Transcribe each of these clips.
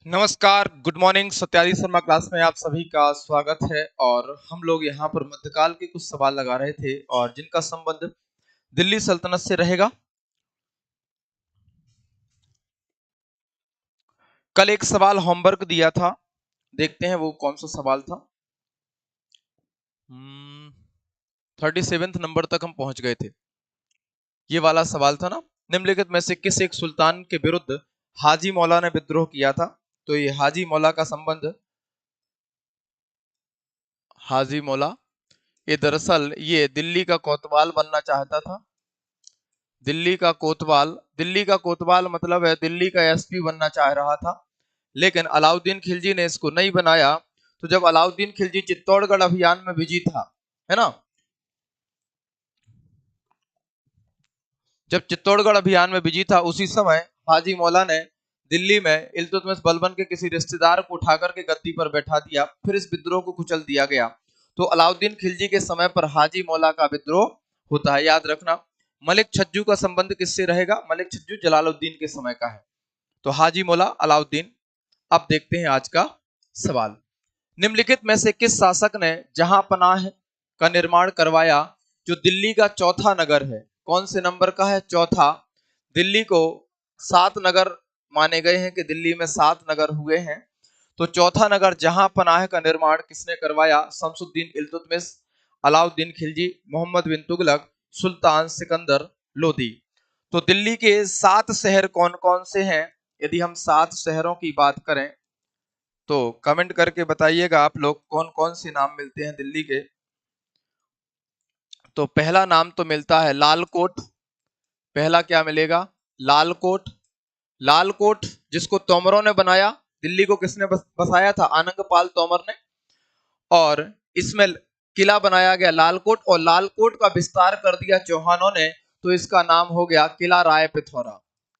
नमस्कार, good morning. सत्यादि Sharma class में आप सभी का स्वागत है। और हम लोग यहाँ पर मध्यकाल के कुछ सवाल लगा रहे थे और जिनका संबंध दिल्ली सल्तनत से रहेगा। कल एक सवाल होमवर्क दिया था, देखते हैं वो कौन सा सवाल था। 37 नंबर तक हम पहुंच गए थे। ये वाला सवाल था ना, निम्नलिखित में से किस एक सुल्तान के विरुद्ध हाजी मौला ने विद्रोह किया था। तो ये हाजी मौला का संबंध, हाजी मौला ये दरअसल ये दिल्ली का कोतवाल बनना चाहता था। दिल्ली का कोतवाल मतलब है दिल्ली का एसपी बनना चाह रहा था, लेकिन अलाउद्दीन खिलजी ने इसको नहीं बनाया। तो जब अलाउद्दीन खिलजी चित्तौड़गढ़ अभियान में बिजी था, है ना, जब चित्तौड़गढ़ अभियान में बिजी था उसी समय हाजी मौला ने दिल्ली में इल्तुतमिश बलबन के किसी रिश्तेदार को उठाकर के गद्दी पर बैठा दिया, फिर इस विद्रोह को कुचल दिया गया। तो अलाउद्दीन खिलजी के समय पर हाजी मौला का विद्रोह होता है, याद रखना। मलिक छज्जू का संबंध किससे रहेगा? मलिक छज्जू जलालुद्दीन के समय का है। तो हाजी मौला, अलाउद्दीन। अब देखते हैं आज का सवाल। निम्नलिखित में से किस शासक ने जहां पनाह का निर्माण करवाया, जो दिल्ली का चौथा नगर है? कौन से नंबर का है? चौथा। दिल्ली को 7 नगर माने गए हैं कि दिल्ली में 7 नगर हुए हैं। तो चौथा नगर जहां पनाह का निर्माण किसने करवाया? शमसुद्दीन इल्तुतमिश, अलाउद्दीन खिलजी, मोहम्मद बिन तुगलक, सुल्तान सिकंदर लोदी। तो दिल्ली के 7 शहर कौन कौन से हैं? यदि हम 7 शहरों की बात करें तो कमेंट करके बताइएगा आप लोग कौन कौन से नाम मिलते हैं दिल्ली के। तो पहला नाम तो मिलता है लालकोट। पहला क्या मिलेगा? लालकोट। लालकोट जिसको तोमरों ने बनाया, दिल्ली को किसने बसाया था? आनंगपाल तोमर ने। और इसमें किला बनाया गया लालकोट, और लालकोट का विस्तार कर दिया चौहानों ने, तो इसका नाम हो गया किला राय पिथौरा।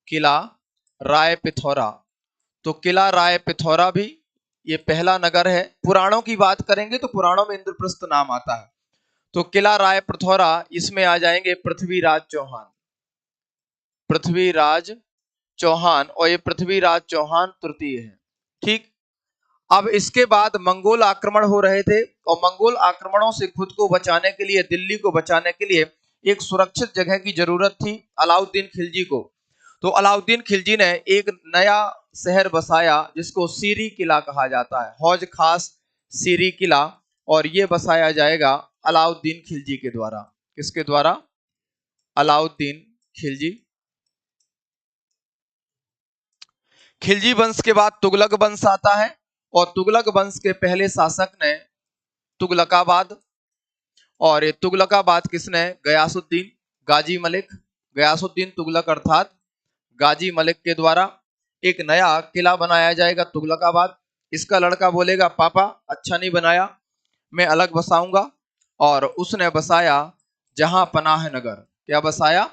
किला राय पिथौरा। तो किला राय पिथौरा भी ये पहला नगर है। पुराणों की बात करेंगे तो पुराणों में इंद्रप्रस्थ नाम आता है। तो किला राय पिथौरा, इसमें आ जाएंगे पृथ्वीराज चौहान। पृथ्वीराज चौहान, और ये पृथ्वीराज चौहान तृतीय है। ठीक। अब इसके बाद मंगोल आक्रमण हो रहे थे, और मंगोल आक्रमणों से खुद को बचाने के लिए, दिल्ली को बचाने के लिए एक सुरक्षित जगह की जरूरत थी अलाउद्दीन खिलजी को। तो अलाउद्दीन खिलजी ने एक नया शहर बसाया जिसको सीरी किला कहा जाता है, हौज खास सीरी किला। और यह बसाया जाएगा अलाउद्दीन खिलजी के द्वारा। किसके द्वारा? अलाउद्दीन खिलजी। खिलजी वंश के बाद तुगलक वंश आता है, और तुगलक वंश के पहले शासक ने तुगलकाबाद। और ये तुगलकाबाद किसने? गयासुद्दीन गाजी मलिक। गयासुद्दीन तुगलक अर्थात गाजी मलिक के द्वारा एक नया किला बनाया जाएगा तुगलकाबाद। इसका लड़का बोलेगा पापा अच्छा नहीं बनाया, मैं अलग बसाऊंगा। और उसने बसाया जहां पनाह नगर। क्या बसाया?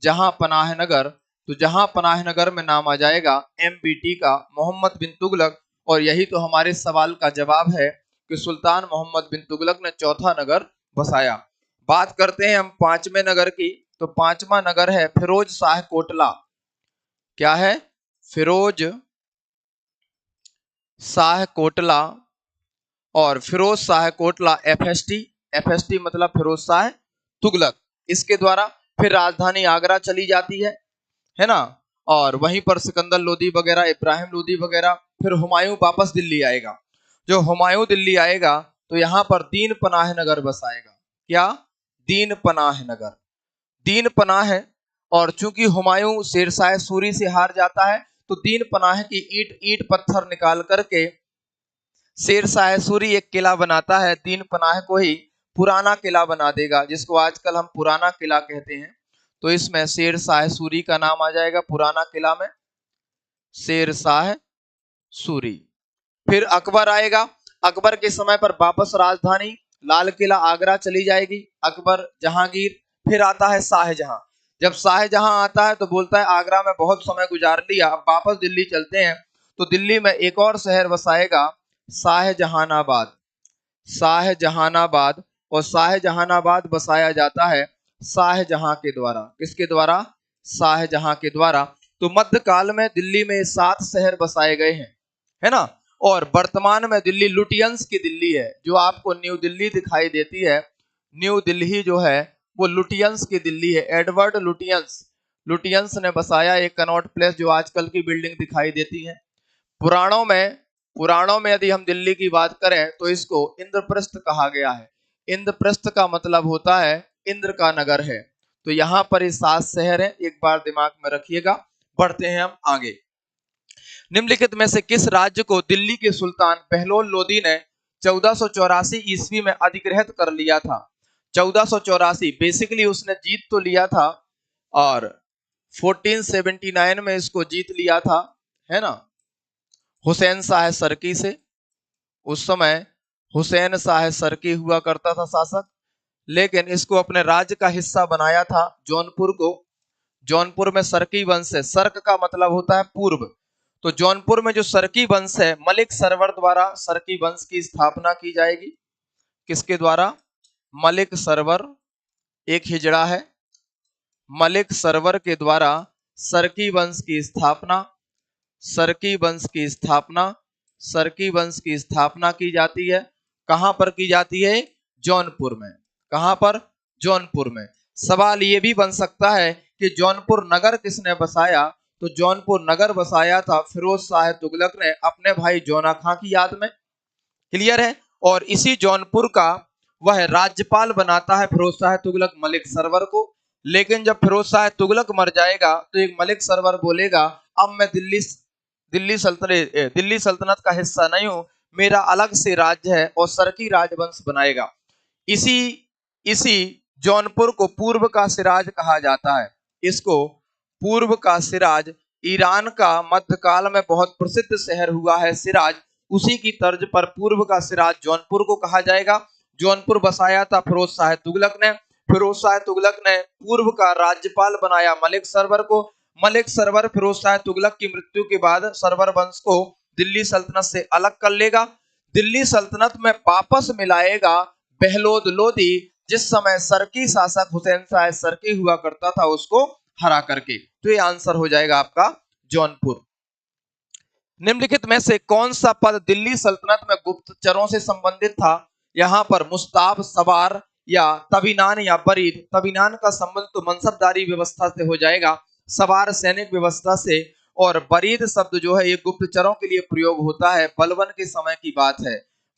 जहां पनाह नगर। तो जहां पनाह नगर में नाम आ जाएगा एमबीटी का, मोहम्मद बिन तुगलक। और यही तो हमारे सवाल का जवाब है कि सुल्तान मोहम्मद बिन तुगलक ने चौथा नगर बसाया। बात करते हैं हम पांचवें नगर की। तो पांचवा नगर है फिरोज शाह कोटला। क्या है? फिरोज शाह कोटला। और फिरोज शाह कोटला एफएसटी। एफएसटी मतलब फिरोज शाह तुगलक, इसके द्वारा फिर राजधानी आगरा चली जाती है ना। और वहीं पर सिकंदर लोदी वगैरह, इब्राहिम लोदी वगैरह, फिर हुमायूं वापस दिल्ली आएगा। जो हुमायूं दिल्ली आएगा तो यहां पर दीन पनाह नगर बसाएगा। क्या? दीन पनाह नगर। दीन पनाह है। और चूंकि हुमायूं शेरशाह सूरी से हार जाता है, तो दीन पनाह की ईंट ईंट पत्थर निकाल करके शेरशाह सूरी एक किला बनाता है। दीन पनाह को ही पुराना किला बना देगा, जिसको आजकल हम पुराना किला कहते हैं। तो इसमें शेरशाह सूरी का नाम आ जाएगा पुराना किला में, शेरशाह सूरी। फिर अकबर आएगा। अकबर के समय पर वापस राजधानी लाल किला आगरा चली जाएगी। अकबर, जहांगीर। फिर आता है शाहजहां। जब शाहजहां आता है तो बोलता है आगरा में बहुत समय गुजार लिया, अब वापस दिल्ली चलते हैं। तो दिल्ली में एक और शहर बसाएगा, शाहजहानाबाद। शाहजहानाबाद। और शाहजहानाबाद बसाया जाता है शाहजहां के द्वारा। किसके द्वारा? शाहजहां के द्वारा। तो मध्यकाल में दिल्ली में 7 शहर बसाए गए हैं। है ना। और वर्तमान में दिल्ली लुटियंस की दिल्ली है। जो आपको न्यू दिल्ली दिखाई देती है, न्यू दिल्ली जो है वो लुटियंस की दिल्ली है। एडवर्ड लुटियंस, लुटियंस ने बसाया एक कनॉट प्लेस जो आजकल की बिल्डिंग दिखाई देती है। पुराणों में, पुराणों में यदि हम दिल्ली की बात करें तो इसको इंद्रप्रस्थ कहा गया है। इंद्रप्रस्थ का मतलब होता है इंद्र का नगर है। तो यहाँ पर ये 7 शहर है, एक बार दिमाग में रखिएगा। बढ़ते हैं हम आगे। निम्नलिखित में से किस राज्य को दिल्ली के सुल्तान बहलोल लोदी ने 1484 ईस्वी में अधिग्रहित कर लिया था? 1484 बेसिकली उसने जीत तो लिया था, और 1479 में इसको जीत लिया था, है ना, हुसैन शाह सरकी से। उस समय हुसैन शाह सरकी हुआ करता था शासक, लेकिन इसको अपने राज्य का हिस्सा बनाया था जौनपुर को। जौनपुर में सरकी वंश है। सर्क का मतलब होता है पूर्व। तो जौनपुर में जो सरकी वंश है, मलिक सरवर द्वारा सरकी वंश की स्थापना की जाएगी। किसके द्वारा? मलिक सरवर, एक हिजड़ा है, मलिक सरवर के द्वारा सरकी वंश की स्थापना, सरकी वंश की स्थापना, सरकी वंश की स्थापना की जाती है। कहां पर की जाती है? जौनपुर में। कहां पर? जौनपुर में। सवाल यह भी बन सकता है कि जौनपुर नगर किसने बसाया? तो जौनपुर नगर बसाया था फिरोज शाह तुगलक ने अपने भाई जौना खां की याद में। क्लियर है। और इसी जौनपुर का वह राज्यपाल बनाता है फिरोज शाह तुगलक मलिक सरवर को। लेकिन जब फिरोज शाह तुगलक मर जाएगा तो एक मलिक सरवर बोलेगा, अब मैं दिल्ली सल्तनत का हिस्सा नहीं हूं, मेरा अलग से राज्य है, और सरकी राजवंश बनाएगा। इसी इसी जौनपुर को पूर्व का सिराज कहा जाता है। इसको पूर्व का सिराज, ईरान का मध्यकाल में बहुत प्रसिद्ध शहर हुआ है सिराज, उसी की तर्ज पर पूर्व का सिराज जौनपुर को कहा जाएगा। जौनपुर बसाया था फिरोज शाह तुगलक ने। फिरोज शाह तुगलक ने पूर्व का राज्यपाल बनाया मलिक सरवर को। मलिक सरवर फिरोज शाह तुगलक की मृत्यु के बाद सरवर वंश को दिल्ली सल्तनत से अलग कर लेगा। दिल्ली सल्तनत में वापस मिलाएगा बहलोद लोदी, जिस समय सरकी शासक हुसैन शाह सरकी हुआ करता था उसको हरा करके। तो ये आंसर हो जाएगा आपका जौनपुर। निम्नलिखित में से कौन सा पद दिल्ली सल्तनत में गुप्तचरों से संबंधित था? यहां पर मुस्ताब, सवार या तबीनान या बरीद। तबीनान का संबंध तो मनसबदारी व्यवस्था से हो जाएगा, सवार सैनिक व्यवस्था से, और बरीद शब्द जो है ये गुप्तचरों के लिए प्रयोग होता है। बलबन के समय की बात है।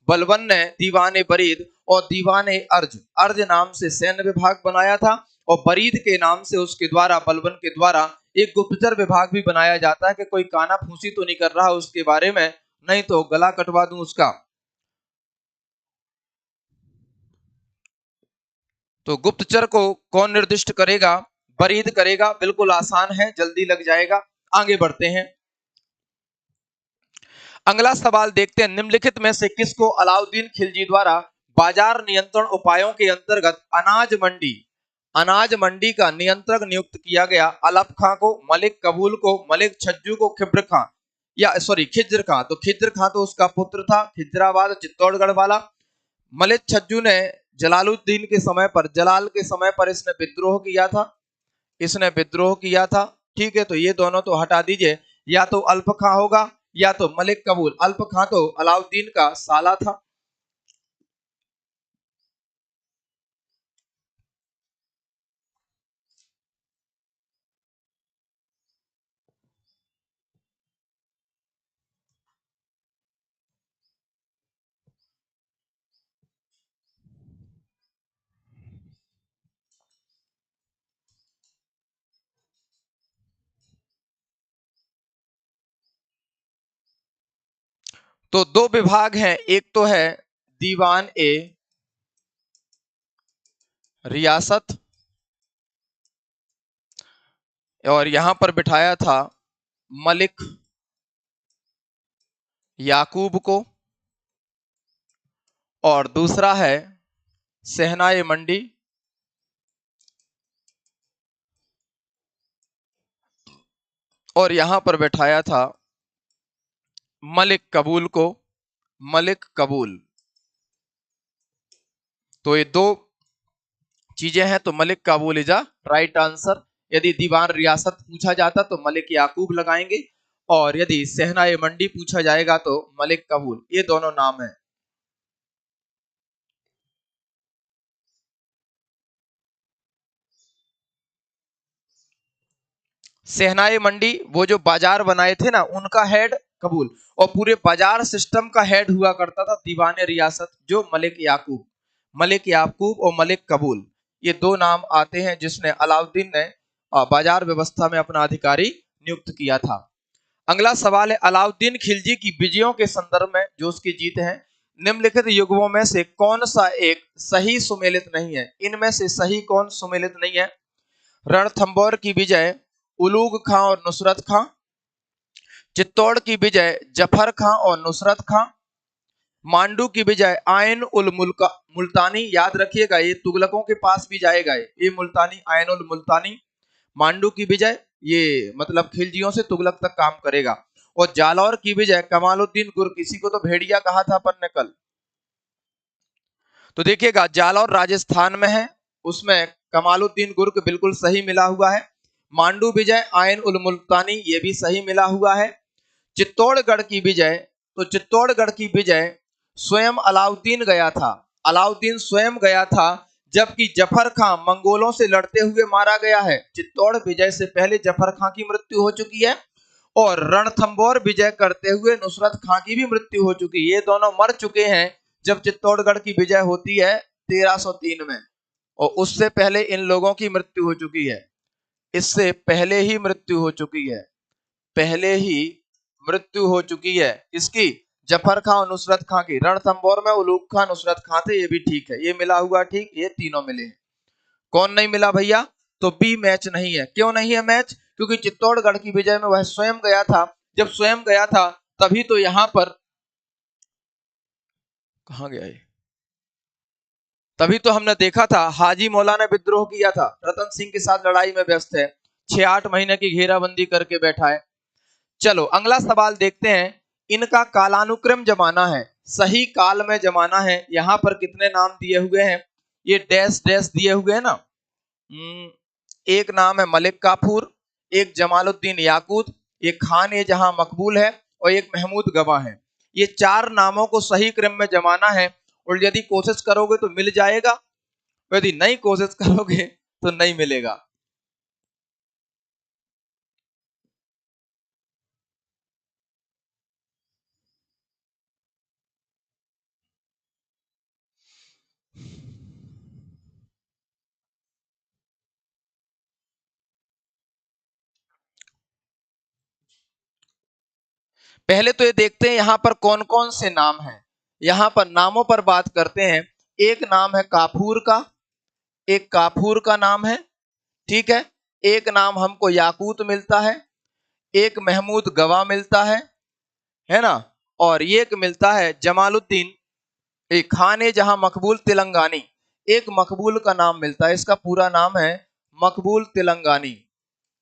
बलबन ने दीवाने बरीद और दीवाने अर्ज, अर्ज नाम से सैन्य विभाग बनाया था, और बरीद के नाम से उसके द्वारा, बलबन के द्वारा एक गुप्तचर विभाग भी बनाया जाता है कि कोई काना फूसी तो नहीं कर रहा उसके बारे में, नहीं तो गला कटवा दूं उसका। तो गुप्तचर को कौन निर्दिष्ट करेगा? बरीद करेगा। बिल्कुल आसान है, जल्दी लग जाएगा। आगे बढ़ते हैं। अगला सवाल देखते हैं। निम्नलिखित में से किसको अलाउद्दीन खिलजी द्वारा बाजार नियंत्रण उपायों के अंतर्गत अनाज मंडी का नियंत्रक नियुक्त किया गया? अलफ खां को, मलिक कबूल को, मलिक छज्जू को, खिब्र खां, या सॉरी खिज्र खां। तो खिज्र खां तो उसका पुत्र था, खिजराबाद चित्तौड़गढ़ वाला। मलिक छज्जू ने जलालुद्दीन के समय पर, जलाल के समय पर इसने विद्रोह किया था, इसने विद्रोह किया था। ठीक है, तो ये दोनों तो हटा दीजिए। या तो अल्प खां होगा या तो मलिक कबूल। अल्प खां तो अलाउद्दीन का साला था। तो दो विभाग हैं, एक तो है दीवान ए रियासत, और यहां पर बिठाया था मलिक याकूब को, और दूसरा है सहनाए मंडी, और यहां पर बैठाया था मलिक कबूल को, मलिक कबूल। तो ये दो चीजें हैं, तो Malik Kabul is right answer. यदि दीवान रियासत पूछा जाता तो मलिक याकूब लगाएंगे, और यदि सहनाई मंडी पूछा जाएगा तो मलिक कबूल। ये दोनों नाम है। सहनाई मंडी वो जो बाजार बनाए थे ना, उनका हेड कबूल। और पूरे बाजार सिस्टम का हेड हुआ करता था दीवाने रियासत, जो मलिक याकूब। मलिक याकूब और मलिक कबूल, ये दो नाम आते हैं जिसने अलाउद्दीन ने बाजार व्यवस्था में अपना अधिकारी नियुक्त किया था। अगला सवाल है, अलाउद्दीन खिलजी की विजयों के संदर्भ में जो उसकी जीत है, निम्नलिखित युग्मों में से कौन सा एक सही सुमेलित नहीं है? इनमें से सही कौन सुमेलित नहीं है? रणथंबोर की विजय उलूग खां और नुसरत खां, चित्तौड़ की विजय जफर खां और नुसरत खां, मांडू की विजय आयन उल मुल्तानी, याद रखिएगा ये तुगलकों के पास भी जाएगा, ये मुल्तानी, आयन उल मुल्तानी। मांडू की विजय ये मतलब खिलजियों से तुगलक तक काम करेगा। और जालौर की विजय कमालुद्दीन गुर्क, इसी को तो भेड़िया कहा था अपन ने कल। तो देखिएगा जालौर राजस्थान में है, उसमें कमालुद्दीन गुर्क बिल्कुल सही मिला हुआ है। मांडू विजय आयन उल मुल्तानी, ये भी सही मिला हुआ है। चित्तौड़गढ़ की विजय, तो चित्तौड़गढ़ की विजय स्वयं अलाउद्दीन गया था, अलाउद्दीन स्वयं गया था, जबकि जफर खां मंगोलों से लड़ते हुए मारा गया है। चित्तौड़ विजय से पहले जफर खां की मृत्यु हो चुकी है और रणथंबोर विजय करते हुए नुसरत खां की भी मृत्यु हो चुकी है। ये दोनों मर चुके हैं जब चित्तौड़गढ़ की विजय होती है 1303 में, और उससे पहले इन लोगों की मृत्यु हो चुकी है। इससे पहले ही मृत्यु हो चुकी है, पहले ही मृत्यु हो चुकी है इसकी, जफर खां और नुसरत खां की। रणथंबोर में उलूग खां नुसरत खां थे, ये भी ठीक है, ये मिला हुआ ठीक, ये तीनों मिले हैं। कौन नहीं मिला भैया? तो बी मैच नहीं है। क्यों नहीं है मैच? क्योंकि चित्तौड़गढ़ की विजय में वह स्वयं गया था, जब स्वयं गया था तभी तो यहां पर, कहां गया ये, तभी तो हमने देखा था हाजी मौला ने विद्रोह किया था, रतन सिंह के साथ लड़ाई में व्यस्त है, 6-8 महीने की घेराबंदी करके बैठा है। चलो अगला सवाल देखते हैं, इनका कालानुक्रम जमाना है, सही काल में जमाना है। यहां पर कितने नाम दिए हुए हैं? ये डैश डैश दिए हुए हैं ना। एक नाम है मलिक काफूर, एक जमालुद्दीन याकूत, एक खान ए जहां मकबूल है और एक महमूद गवा है। ये चार नामों को सही क्रम में जमाना है, और यदि कोशिश करोगे तो मिल जाएगा, यदि नहीं कोशिश करोगे तो नहीं मिलेगा। पहले तो ये देखते हैं यहां पर कौन कौन से नाम हैं। यहां पर नामों पर बात करते हैं। एक नाम है काफूर का, एक काफूर का नाम है, ठीक है। एक नाम हमको याकूत मिलता है, एक महमूद गवा मिलता है ना। और एक मिलता है जमालुद्दीन, एक खान है जहां मकबूल तेलंगानी, एक मकबूल का नाम मिलता है, इसका पूरा नाम है मकबूल तेलंगानी।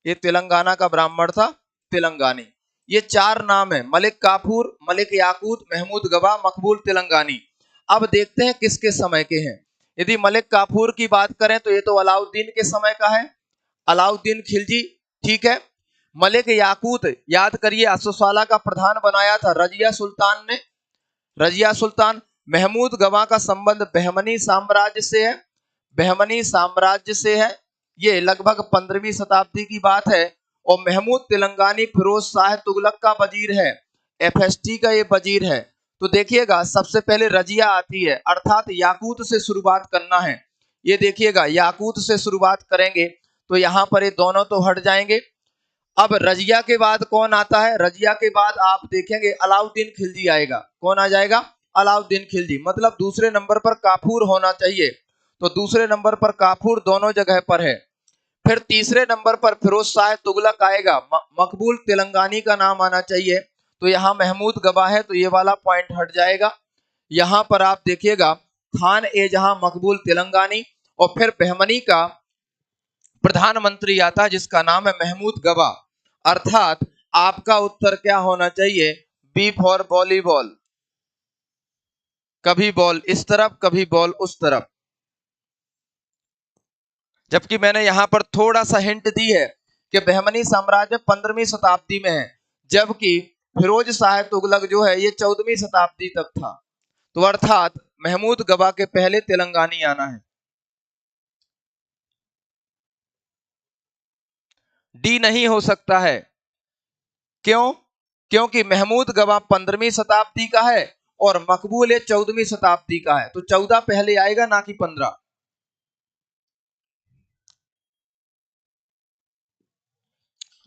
ये तेलंगाना का ब्राह्मण था, तेलंगानी। ये चार नाम है, मलिक काफूर, मलिक याकूत, महमूद गवा, मकबूल तेलंगानी। अब देखते हैं किसके समय के हैं। यदि मलिक काफूर की बात करें तो ये तो अलाउद्दीन के समय का है, अलाउद्दीन खिलजी, ठीक है। मलिक याकूत, याद करिए असुसाला का प्रधान बनाया था रजिया सुल्तान ने, रजिया सुल्तान। महमूद गवा का संबंध बहमनी साम्राज्य से है, बहमनी साम्राज्य से है, ये लगभग 15वीं शताब्दी की बात है। और महमूद तेलंगानी फिरोज शाह तुगलक का वजीर है, एफएसटी का ये वजीर है। तो देखिएगा सबसे पहले रजिया आती है, अर्थात याकूत से शुरुआत करना है। ये देखिएगा याकूत से शुरुआत करेंगे तो यहाँ पर ये दोनों तो हट जाएंगे। अब रजिया के बाद कौन आता है? रजिया के बाद आप देखेंगे अलाउद्दीन खिलजी आएगा। कौन आ जाएगा? अलाउद्दीन खिलजी। मतलब दूसरे नंबर पर काफूर होना चाहिए, तो दूसरे नंबर पर काफूर दोनों जगह पर है। फिर तीसरे नंबर पर फिरोज शाह तुगलक आएगा, मकबूल तेलंगानी का नाम आना चाहिए, तो यहाँ महमूद गवा है, तो ये वाला पॉइंट हट जाएगा। यहाँ पर आप देखिएगा खान ए जहां मकबूल तेलंगानी, और फिर बहमनी का प्रधानमंत्री आता है जिसका नाम है महमूद गवा। अर्थात आपका उत्तर क्या होना चाहिए? बी फॉर वॉलीबॉल, कभी बॉल इस तरफ कभी बॉल उस तरफ। जबकि मैंने यहां पर थोड़ा सा हिंट दी है कि बहमनी साम्राज्य 15वीं शताब्दी में है, जबकि फिरोज शाह तुगलक जो है ये 14वीं शताब्दी तक था। तो अर्थात महमूद गवा के पहले तेलंगानी आना है। डी नहीं हो सकता है। क्यों? क्योंकि महमूद गवा 15वीं शताब्दी का है और मकबूल 14वीं शताब्दी का है, तो 14 पहले आएगा ना कि 15।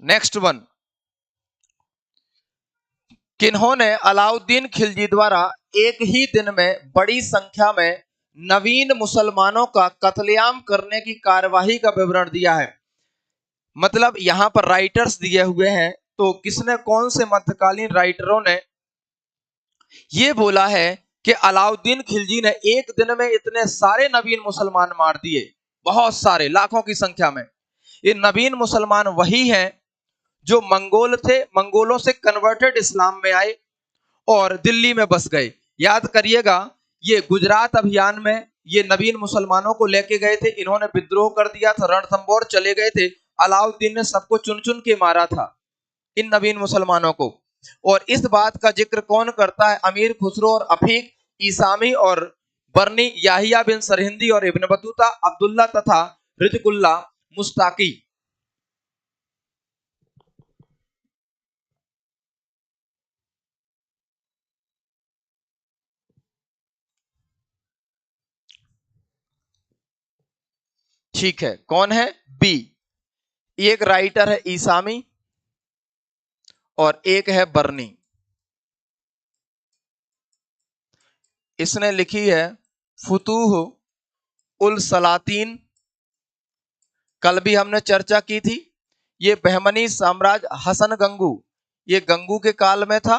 नेक्स्ट वन, किन्होंने अलाउद्दीन खिलजी द्वारा एक ही दिन में बड़ी संख्या में नवीन मुसलमानों का कत्लेआम करने की कार्यवाही का विवरण दिया है? मतलब यहां पर राइटर्स दिए हुए हैं, तो किसने, कौन से मध्यकालीन राइटरों ने ये बोला है कि अलाउद्दीन खिलजी ने एक दिन में इतने सारे नवीन मुसलमान मार दिए, बहुत सारे, लाखों की संख्या में। ये नवीन मुसलमान वही हैं जो मंगोल थे, मंगोलों से कन्वर्टेड इस्लाम में आए और दिल्ली में बस गए। याद करिएगा, ये गुजरात अभियान में ये नवीन मुसलमानों को लेके गए थे, इन्होंने विद्रोह कर दिया था, रणथंबोर चले गए थे, अलाउद्दीन ने सबको चुन चुन के मारा था, इन नवीन मुसलमानों को। और इस बात का जिक्र कौन करता है? अमीर खुसरो और अफीक, ईसामी और बर्नी, याहिया बिन सरहिंदी और इब्न बतूता, अब्दुल्ला तथा रिजकुल्ला मुस्ताकी। ठीक है, कौन है? बी। एक राइटर है ईसामी और एक है बर्नी। इसने लिखी है फुतूह उल सलातीन, कल भी हमने चर्चा की थी। ये बहमनी साम्राज्य हसन गंगू, ये गंगू के काल में था।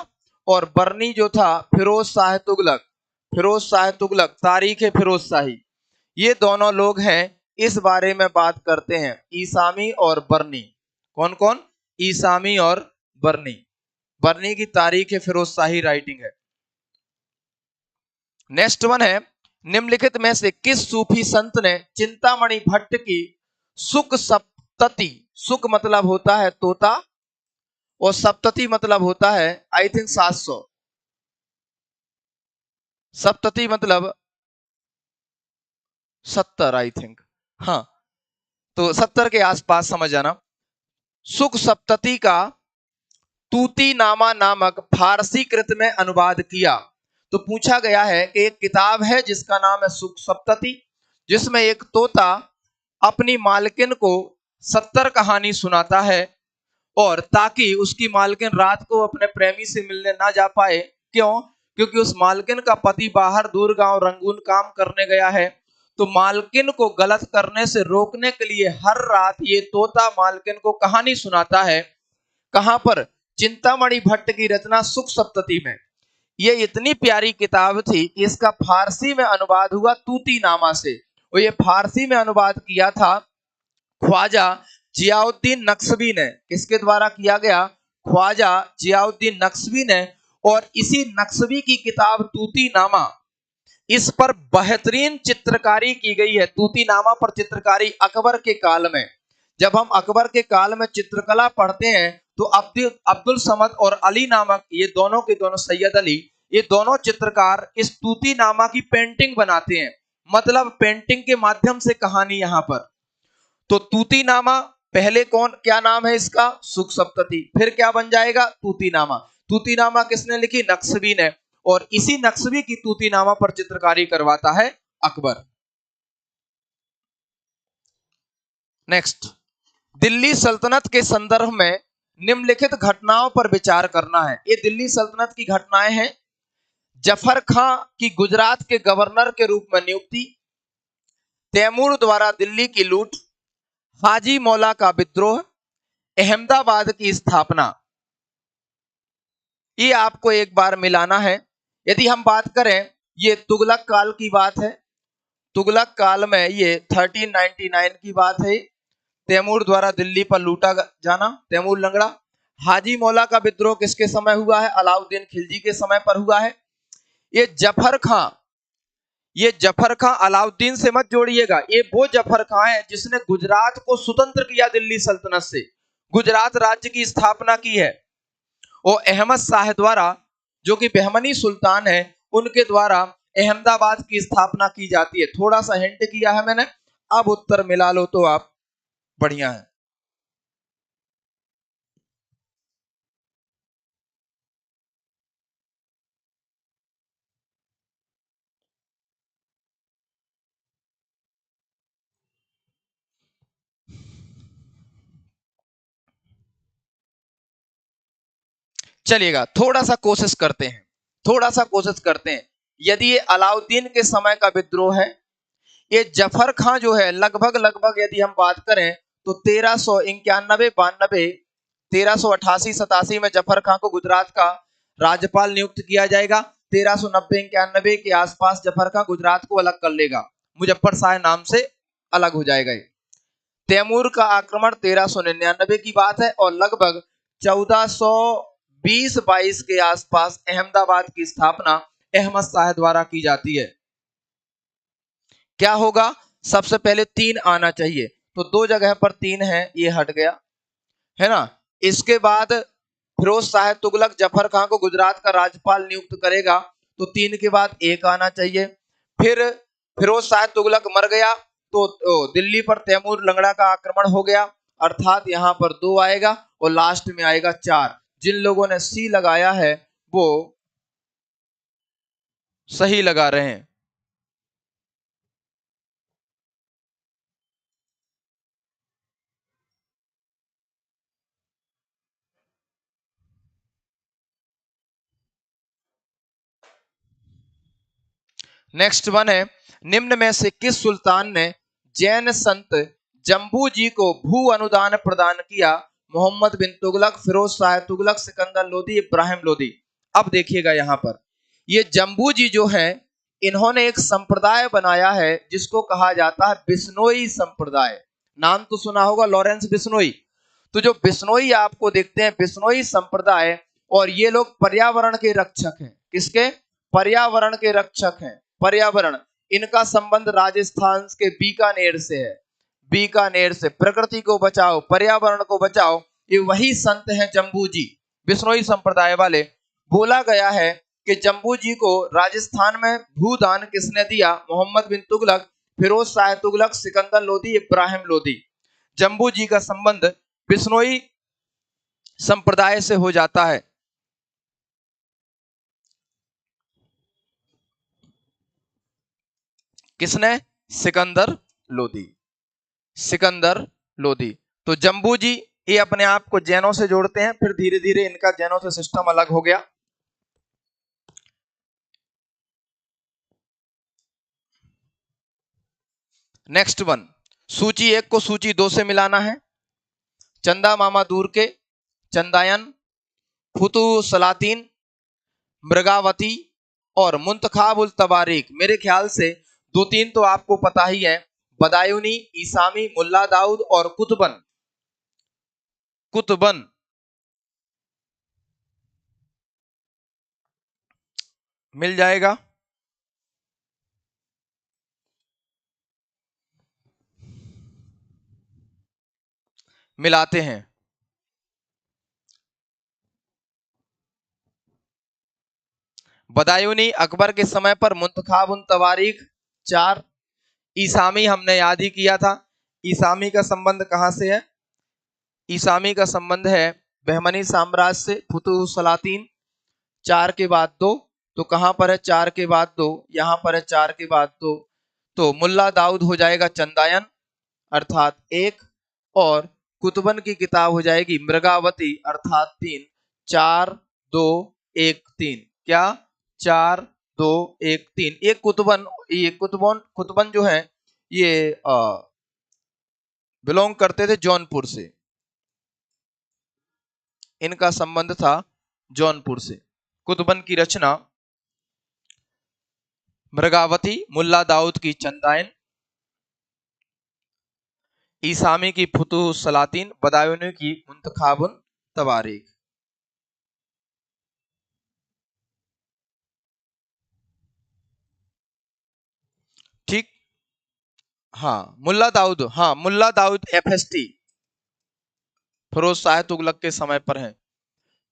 और बर्नी जो था फिरोज शाह तुगलक, फिरोज शाह तुगलक, तारीख फिरोज शाही, ये दोनों लोग हैं इस बारे में बात करते हैं, ईसामी और बर्नी। कौन कौन? ईसामी और बर्नी। बर्नी की तारीख फिरोज शाही राइटिंग है। नेक्स्ट वन है, निम्नलिखित में से किस सूफी संत ने चिंतामणि भट्ट की सुख सप्तति, सुख मतलब होता है तोता और सप्तति मतलब होता है आई थिंक 700, सप्तति मतलब 70 आई थिंक, हाँ, तो 70 के आसपास समझ आना। सुख सप्तति का तूती नामा नामक फारसी कृत में अनुवाद किया। तो पूछा गया है कि एक किताब है जिसका नाम है सुख सप्तति, जिसमें एक तोता अपनी मालकिन को 70 कहानी सुनाता है, और ताकि उसकी मालकिन रात को अपने प्रेमी से मिलने ना जा पाए। क्यों? क्योंकि उस मालकिन का पति बाहर दूर गांव रंगून काम करने गया है। तो मालकिन को गलत करने से रोकने के लिए हर रात ये तोता मालकिन को कहानी सुनाता है। कहां पर? चिंतामणि भट्ट की रचना सुख सप्तति में। ये इतनी प्यारी किताब थी कि इसका फारसी में अनुवाद हुआ तूती नामा से, और ये फारसी में अनुवाद किया था ख्वाजा जियाउद्दीन नक्शबी ने। किसके द्वारा किया गया? ख्वाजा जियाउद्दीन नक्शबी ने। और इसी नक्शबी की किताब तूती नामा, इस पर बेहतरीन चित्रकारी की गई है। तूती नामा पर चित्रकारी अकबर के काल में, जब हम अकबर के काल में चित्रकला पढ़ते हैं तो अब्दुल समद और अली नामक, ये दोनों के दोनों, सैयद अली, ये दोनों चित्रकार इस तूती नामा की पेंटिंग बनाते हैं। मतलब पेंटिंग के माध्यम से कहानी यहां पर। तो तूती नामा पहले कौन, क्या नाम है इसका? सुख सप्तति। फिर क्या बन जाएगा? तूती नामा। तूती नामा किसने लिखी? नक्शबी ने। और इसी नक्शबी की तूती नामा पर चित्रकारी करवाता है अकबर। नेक्स्ट, दिल्ली सल्तनत के संदर्भ में निम्नलिखित घटनाओं पर विचार करना है। ये दिल्ली सल्तनत की घटनाएं हैं। जफर खां की गुजरात के गवर्नर के रूप में नियुक्ति, तैमूर द्वारा दिल्ली की लूट, हाजी मौला का विद्रोह, अहमदाबाद की स्थापना। ये आपको एक बार मिलाना है। यदि हम बात करें, ये तुगलक काल की बात है। तुगलक काल में ये 1399 की बात है। तैमूर द्वारा दिल्ली पर लूटा जाना, तैमूर लंगड़ा। हाजी मौला का विद्रोह किसके समय हुआ है? अलाउद्दीन खिलजी के समय पर हुआ है। ये जफर खां, ये जफर खां अलाउद्दीन से मत जोड़िएगा, ये वो जफर खां है जिसने गुजरात को स्वतंत्र किया दिल्ली सल्तनत से, गुजरात राज्य की स्थापना की है। और अहमद शाह द्वारा, जो कि बहमनी सुल्तान है, उनके द्वारा अहमदाबाद की स्थापना की जाती है। थोड़ा सा हिंट किया है मैंने, अब उत्तर मिला लो तो आप बढ़िया है। चलिएगा, थोड़ा सा कोशिश करते हैं, थोड़ा सा कोशिश करते हैं। यदि ये अलाउद्दीन के समय का विद्रोह है, ये जफर खां जो है, लगभग लगभग यदि हम बात करें तो 1391-92, 1388-87 में जफर खां को गुजरात का राज्यपाल नियुक्त किया जाएगा। 1390-91 के आसपास जफर खां गुजरात को अलग कर लेगा, मुजफ्फर शाह नाम से अलग हो जाएगा। तैमूर का आक्रमण 1399 की बात है और लगभग 1420-22 के आसपास अहमदाबाद की स्थापना अहमद शाह द्वारा की जाती है। क्या होगा, सबसे पहले 3 आना चाहिए, तो 2 जगह पर 3 है, ये हट गया, है ना। इसके बाद फिरोज शाह तुगलक जफर खां को गुजरात का राज्यपाल नियुक्त करेगा, तो 3 के बाद 1 आना चाहिए। फिर फिरोज शाह तुगलक मर गया, तो दिल्ली पर तैमूर लंगड़ा का आक्रमण हो गया, अर्थात यहां पर 2 आएगा और लास्ट में आएगा 4। जिन लोगों ने सी लगाया है वो सही लगा रहे हैं। नेक्स्ट वन है, निम्न में से किस सुल्तान ने जैन संत जम्बू जी को भू अनुदान प्रदान किया? मोहम्मद बिन तुगलक, फिरोज शाह तुगलक, सिकंदर लोदी, इब्राहिम लोदी। अब देखिएगा यहां पर, ये जम्बू जी जो है, इन्होंने एक संप्रदाय बनाया है जिसको कहा जाता है बिश्नोई संप्रदाय। नाम तो सुना होगा, लॉरेंस बिश्नोई। तो जो बिश्नोई आपको देखते हैं, बिश्नोई संप्रदाय, और ये लोग पर्यावरण के रक्षक हैं। किसके? पर्यावरण के रक्षक हैं। पर्यावरण, इनका संबंध राजस्थान के बीकानेर से है। बीकानेर से, प्रकृति को बचाओ, पर्यावरण को बचाओ, ये वही संत हैं जम्बू जी, बिश्नोई संप्रदाय वाले। बोला गया है कि जम्बू जी को राजस्थान में भूदान किसने दिया? मोहम्मद बिन तुगलक, फिरोज शाह तुगलक, सिकंदर लोदी, इब्राहिम लोदी। जम्बू जी का संबंध बिश्नोई संप्रदाय से हो जाता है। किसने? सिकंदर लोदी। सिकंदर लोदी। तो जम्बू जी ये अपने आप को जैनों से जोड़ते हैं, फिर धीरे धीरे इनका जैनों से सिस्टम अलग हो गया। नेक्स्ट वन, सूची 1 को सूची 2 से मिलाना है। चंदा मामा दूर के, चंदायन, फुतु सलातीन, मृगावती और मुंतखाब उल तवारीख। मेरे ख्याल से 2-3 तो आपको पता ही है, बदायूनी, ईसामी, मुल्ला दाऊद और कुतुबन। कुतुबन मिल जाएगा। मिलाते हैं। बदायूनी अकबर के समय पर, मुंतखाब उन तवारीख 4। ईसामी हमने याद ही किया था। ईसामी का संबंध कहां से है? ईसामी का संबंध है बहमनी साम्राज्य से। फुतुह सलातीन 4 के बाद 2, तो कहां पर है 4 के बाद 2? यहां पर है 4 के बाद 2, तो मुल्ला दाऊद हो जाएगा चंदायन अर्थात 1, और कुतुबन की किताब हो जाएगी मृगावती अर्थात 3। 4 2 1 3, क्या? 4 2 1 3। ये कुतुबन जो है, ये बिलोंग करते थे जौनपुर से। इनका संबंध था जौनपुर से। कुतुबन की रचना मृगावती, मुल्ला दाऊद की चंदायन, ईसामी की फुतुह सलातीन, बदायूनी की मुंतखाबुन तवारीख। ठीक। हाँ मुल्ला दाऊद FST फिरोज शाह तुगलक के समय पर है।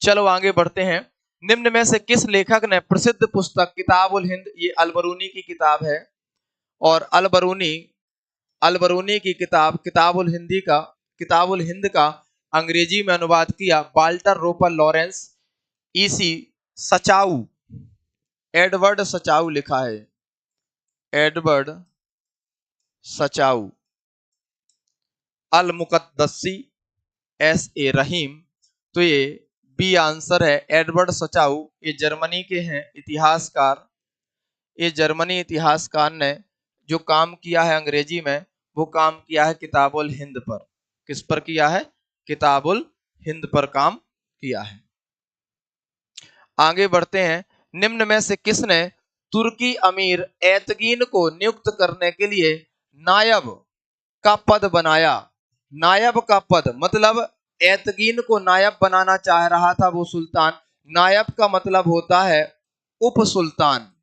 चलो आगे बढ़ते हैं। निम्न में से किस लेखक ने प्रसिद्ध पुस्तक किताबुल हिंद, ये अलबरूनी की किताब है, और अलबरूनी की किताब किताबुल हिंद का अंग्रेजी में अनुवाद किया Walter Roper Lawrence, EC Sachau, Edward Sachau लिखा है, एडवर्ड सचाऊ। अल मुकद्दसी, एस ए रहीम। तो ये बी आंसर है, एडवर्ड सचाऊ। ये जर्मनी के हैं इतिहासकार। ये जर्मनी इतिहासकार ने जो काम किया है अंग्रेजी में, वो काम किया है किताबुल हिंद पर। किस पर किया है? किताबुल हिंद पर काम किया है। आगे बढ़ते हैं। निम्न में से किसने तुर्की अमीर एतगीन को नियुक्त करने के लिए नायब का पद बनाया? नायब का पद मतलब एतगीन को नायब बनाना चाह रहा था वो सुल्तान। नायब का मतलब होता है उप सुल्तान।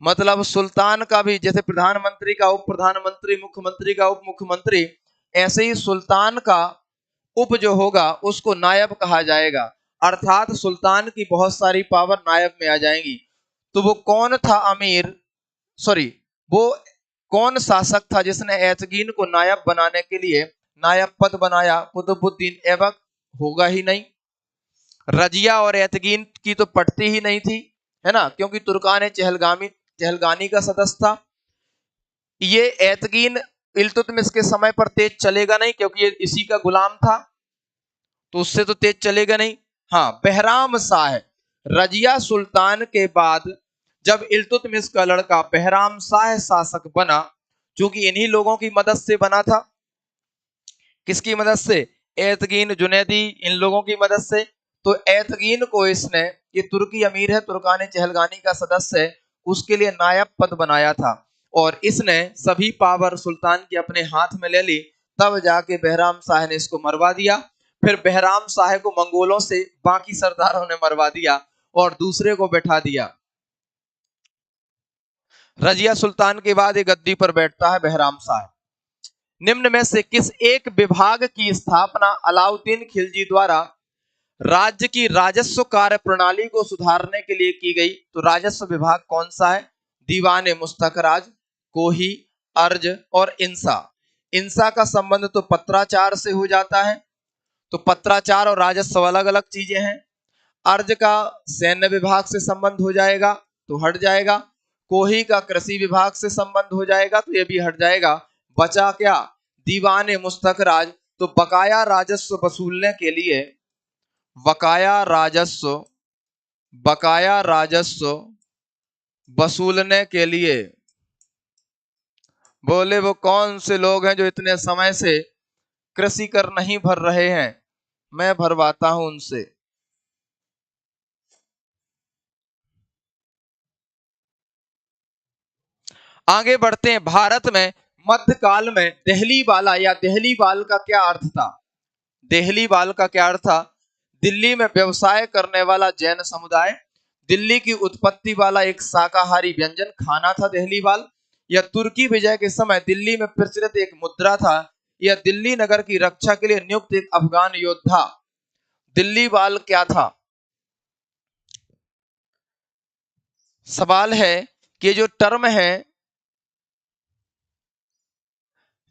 मतलब सुल्तान का भी, जैसे प्रधानमंत्री का उप प्रधानमंत्री, मुख्यमंत्री का उप मुख्यमंत्री, ऐसे ही सुल्तान का उप जो होगा उसको नायब कहा जाएगा। अर्थात सुल्तान की बहुत सारी पावर नायब में आ जाएंगी। तो वो कौन था वो कौन शासक था जिसने एतगीन को नायब बनाने के लिए नायब पद बनाया? कुतुबुद्दीन ऐबक होगा ही नहीं। रजिया और एतगीन की तो पटती ही नहीं थी, है ना, क्योंकि तुर्कान चहलगानी का सदस्य था। ये एतगीन इल्तुतमिश के समय पर तेज चलेगा नहीं, क्योंकि ये इसी का गुलाम था, तो उससे तो तेज चलेगा नहीं। हाँ, बहराम शाह, रजिया सुल्तान के बाद जब इल्तुतमिश का लड़का बहराम शाह शासक बना, क्योंकि इन्हीं लोगों की मदद से बना था। किसकी मदद से? एतगीन, जुनैदी, इन लोगों की मदद से। तो एतगीन को इसने, ये तुर्की अमीर है, तुर्कान चहलगानी का सदस्य है, उसके लिए नायब पद बनाया था। और इसने सभी पावर सुल्तान के अपने हाथ में ले ली। तब जाके बहराम शाह ने इसको मरवा दिया। फिर बहराम शाह को मंगोलों से बाकी सरदारों ने मरवा दिया और दूसरे को बैठा दिया। रजिया सुल्तान के बाद एक गद्दी पर बैठता है बहराम शाह। निम्न में से किस एक विभाग की स्थापना अलाउद्दीन खिलजी द्वारा राज्य की राजस्व कार्य प्रणाली को सुधारने के लिए की गई? तो राजस्व विभाग कौन सा है? दीवाने मुस्तखराज, कोही, अर्ज और इंसा। इंसा का संबंध तो पत्राचार से हो जाता है, तो पत्राचार और राजस्व अलग अलग चीजें हैं। अर्ज का सैन्य विभाग से संबंध हो जाएगा तो हट जाएगा। कोही का कृषि विभाग से संबंध हो जाएगा तो ये भी हट जाएगा। बचा क्या? दीवाने मुस्तखराज। तो बकाया राजस्व वसूलने के लिए, बकाया राजस्व वसूलने के लिए, बोले वो कौन से लोग हैं जो इतने समय से कृषि कर नहीं भर रहे हैं, मैं भरवाता हूं उनसे। आगे बढ़ते हैं। भारत में मध्यकाल में देहली वाला या देहली वाल का क्या अर्थ था? देहली वाल का क्या अर्थ था? दिल्ली में व्यवसाय करने वाला जैन समुदाय, दिल्ली की उत्पत्ति वाला एक शाकाहारी व्यंजन खाना था देहली वाल, या तुर्की विजय के समय दिल्ली में प्रचलित एक मुद्रा था, या दिल्ली नगर की रक्षा के लिए नियुक्त एक अफगान योद्धा। दिल्ली वाल क्या था? सवाल है कि जो टर्म है,